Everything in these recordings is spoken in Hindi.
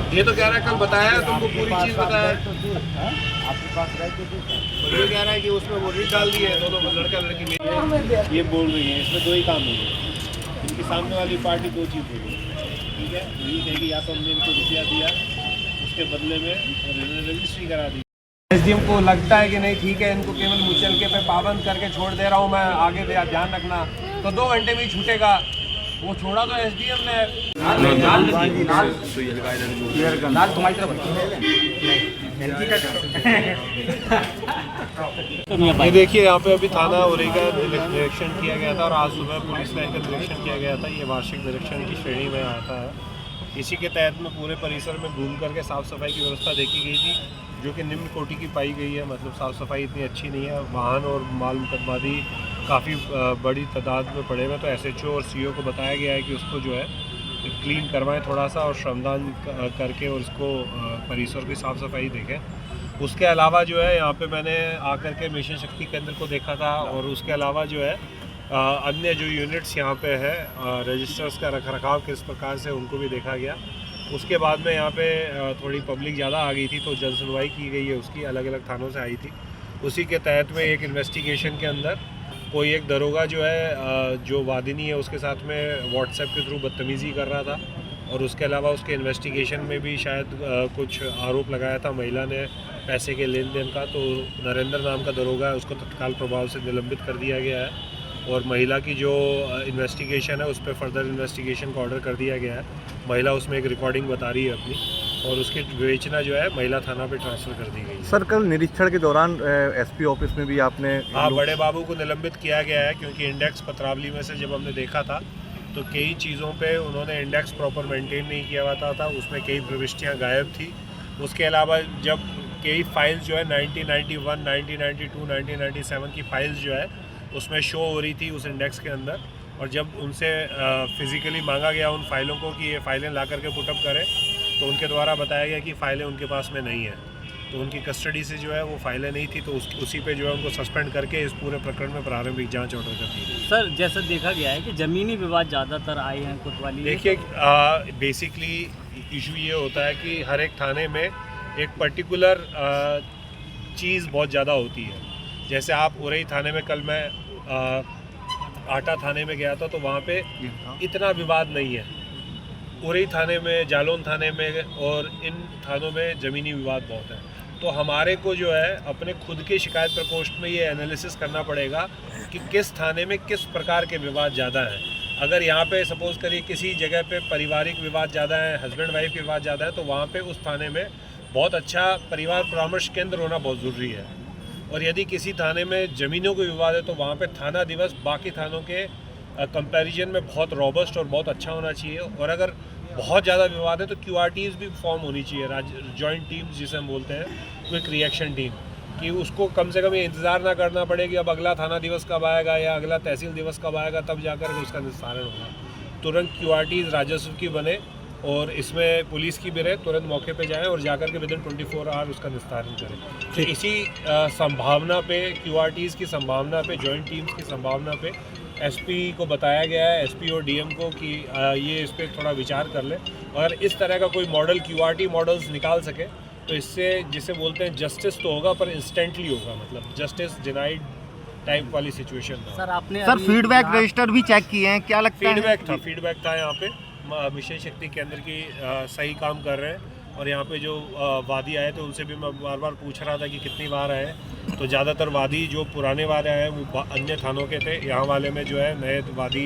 ये तो कह रहा है कल बताया है तुमको, पूरी चीज बताया है। आपके पास रह के ये कह रहा है कि उसमें वो रीड डाल दी है, दोनों लड़का लड़की में। ये बोल रही है इसमें दो ही काम होंगे, इनकी सामने वाली पार्टी दो चीज़ बोली, ठीक है। यही कहेगी या तो हमने इनको रुपया दिया, उसके बदले में रजिस्ट्री करा दी। एसडीएम को लगता है कि नहीं ठीक है, इनको केवल मुचलके पे पाबंद करके छोड़ दे रहा हूँ मैं, आगे ध्यान रखना, तो 2 घंटे में ही छूटेगा। वो छोड़ा तो एसडीएम ने। तुम्हारी तरफ ये देखिए, यहाँ पे अभी थाना उरी का निरीक्षण किया गया था और आज सुबह पुलिस लाइन का निरीक्षण किया गया था। ये वार्षिक निरीक्षण की श्रेणी में आता है। इसी के तहत में पूरे परिसर में घूम करके साफ़ सफाई की व्यवस्था देखी गई थी, जो कि निम्न कोटि की पाई गई है। मतलब साफ़ सफाई इतनी अच्छी नहीं है, वाहन और माल मुकदमादी काफ़ी बड़ी तादाद में पड़े हुए। तो एसएचओ और सीओ को बताया गया है कि उसको जो है क्लीन करवाएं थोड़ा सा, और श्रमदान करके और इसको परिसर की साफ़ सफाई देखें। उसके अलावा जो है यहाँ पे मैंने आकर के मिशन शक्ति केंद्र को देखा था, और उसके अलावा जो है अन्य जो यूनिट्स यहाँ पे है, रजिस्टर्स का रखरखाव किस प्रकार से, उनको भी देखा गया। उसके बाद में यहाँ पे थोड़ी पब्लिक ज़्यादा आ गई थी, तो जन सुनवाई की गई है उसकी, अलग अलग थानों से आई थी। उसी के तहत में एक इन्वेस्टिगेशन के अंदर कोई एक दरोगा जो है, जो वादिनी है, उसके साथ में व्हाट्सएप के थ्रू बदतमीज़ी कर रहा था। और उसके अलावा उसके इन्वेस्टिगेशन में भी शायद कुछ आरोप लगाया था महिला ने पैसे के लेन देन का। तो नरेंद्र नाम का दरोगा है, उसको तत्काल प्रभाव से निलंबित कर दिया गया है, और महिला की जो इन्वेस्टिगेशन है उस पर फर्दर इन्वेस्टिगेशन का ऑर्डर कर दिया गया है। महिला उसमें एक रिकॉर्डिंग बता रही है अपनी, और उसकी विवेचना जो है महिला थाना पे ट्रांसफ़र कर दी गई है। सर, कल निरीक्षण के दौरान एसपी ऑफिस में भी आपने बड़े बाबू को निलंबित किया गया है, क्योंकि इंडेक्स पत्रावली में से जब हमने देखा था तो कई चीज़ों पे उन्होंने इंडेक्स प्रॉपर मेंटेन नहीं किया हुआ था, उसमें कई प्रविष्टियाँ गायब थी। उसके अलावा जब कई फाइल्स जो है 1991, 1992, 1997 की फाइल्स जो है उसमें शो हो रही थी उस इंडेक्स के अंदर, और जब उनसे फिज़िकली मांगा गया उन फाइलों को कि ये फ़ाइलें ला करके पुटअप करें, तो उनके द्वारा बताया गया कि फ़ाइलें उनके पास में नहीं है। तो उनकी कस्टडी से जो है वो फाइलें नहीं थी, तो उसी पे जो है उनको सस्पेंड करके इस पूरे प्रकरण में प्रारंभिक जांच ऑर्डर कर दी गई। सर, जैसा देखा गया है कि ज़मीनी विवाद ज़्यादातर आए हैं कोतवाली। देखिए, बेसिकली इशू ये होता है कि हर एक थाने में एक पर्टिकुलर चीज़ बहुत ज़्यादा होती है। जैसे आप उरई थाने में, कल मैं आटा थाने में गया था, तो वहाँ पे इतना विवाद नहीं है। उरई थाने में, जालौन थाने में और इन थानों में ज़मीनी विवाद बहुत है। तो हमारे को जो है अपने खुद के शिकायत प्रकोष्ठ में ये एनालिसिस करना पड़ेगा कि किस थाने में किस प्रकार के विवाद ज़्यादा हैं। अगर यहाँ पे सपोज़ करिए किसी जगह पे पारिवारिक विवाद ज़्यादा है, हस्बैंड वाइफ के विवाद ज़्यादा है, तो वहाँ पे उस थाने में बहुत अच्छा परिवार परामर्श केंद्र होना बहुत ज़रूरी है। और यदि किसी थाने में ज़मीनों के विवाद है, तो वहाँ पे थाना दिवस बाकी थानों के कंपैरिजन में बहुत रॉबस्ट और बहुत अच्छा होना चाहिए। और अगर बहुत ज़्यादा विवाद है तो QRTs भी फॉर्म होनी चाहिए, जॉइंट टीम्स जिसे हम बोलते हैं, क्विक रिएक्शन टीम, कि उसको कम से कम ये इंतज़ार ना करना पड़े कि अब अगला थाना दिवस कब आएगा या अगला तहसील दिवस कब आएगा, तब जाकर के उसका निस्तारण होगा। तुरंत QRTs राजस्व की बने और इसमें पुलिस की भी रहे, तुरंत मौके पे जाएं और जाकर के विदिन 24 आवर उसका निस्तारण करें। तो इसी संभावना पे, QRTs की संभावना पे, जॉइंट टीम्स की संभावना पे SP को बताया गया है, SP और DM को, कि ये इस पर थोड़ा विचार कर लें। और इस तरह का कोई मॉडल, QRT मॉडल्स निकाल सके, तो इससे जिसे बोलते हैं जस्टिस तो होगा, पर इंस्टेंटली होगा, मतलब जस्टिस डिनाइड टाइप वाली सिचुएशन। सर, फीडबैक रजिस्टर भी चेक किए हैं, क्या लगता है? फीडबैक था यहाँ पे। मिशन शक्ति केंद्र की सही काम कर रहे हैं। और यहाँ पे जो वादी आए थे उनसे भी मैं बार बार पूछ रहा था कि कितनी बार आए, तो ज़्यादातर वादी जो पुराने वाले आए वो अन्य थानों के थे। यहाँ वाले में जो है नए वादी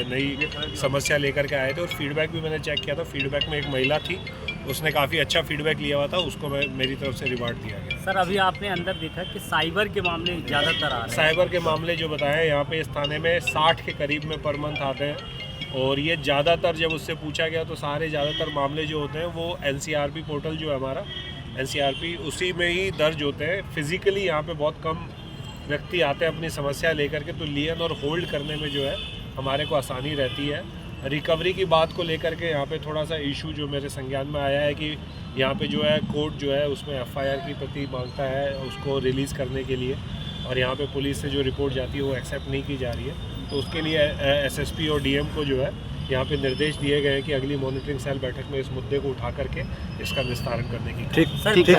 नई समस्या लेकर के आए थे। और फीडबैक भी मैंने चेक किया था, फीडबैक में एक महिला थी, उसने काफ़ी अच्छा फीडबैक लिया हुआ था, उसको मेरी तरफ से रिवार्ड दिया गया। सर, अभी आपने अंदर देखा कि साइबर के मामले ज़्यादातर आ रहे हैं। साइबर के मामले जो बताएं, यहाँ पे इस थाने में 60 के करीब में पर मंथ आते हैं। और ये ज़्यादातर जब उससे पूछा गया तो सारे ज़्यादातर मामले जो होते हैं वो NCRP पोर्टल जो है हमारा, NCRP, उसी में ही दर्ज होते हैं। फिज़िकली यहाँ पे बहुत कम व्यक्ति आते हैं अपनी समस्या लेकर के, तो लियन और होल्ड करने में जो है हमारे को आसानी रहती है। रिकवरी की बात को लेकर के यहाँ पे थोड़ा सा इशू जो मेरे संज्ञान में आया है कि यहाँ पे जो है कोर्ट जो है उसमें FIR की प्रति मांगता है उसको रिलीज़ करने के लिए, और यहाँ पे पुलिस से जो रिपोर्ट जाती है वो एक्सेप्ट नहीं की जा रही है। तो उसके लिए SSP और DM को जो है यहाँ पे निर्देश दिए गए हैं कि अगली मॉनिटरिंग सेल बैठक में इस मुद्दे को उठा करके इसका निस्तारण करने की ठीक सर ठीक है।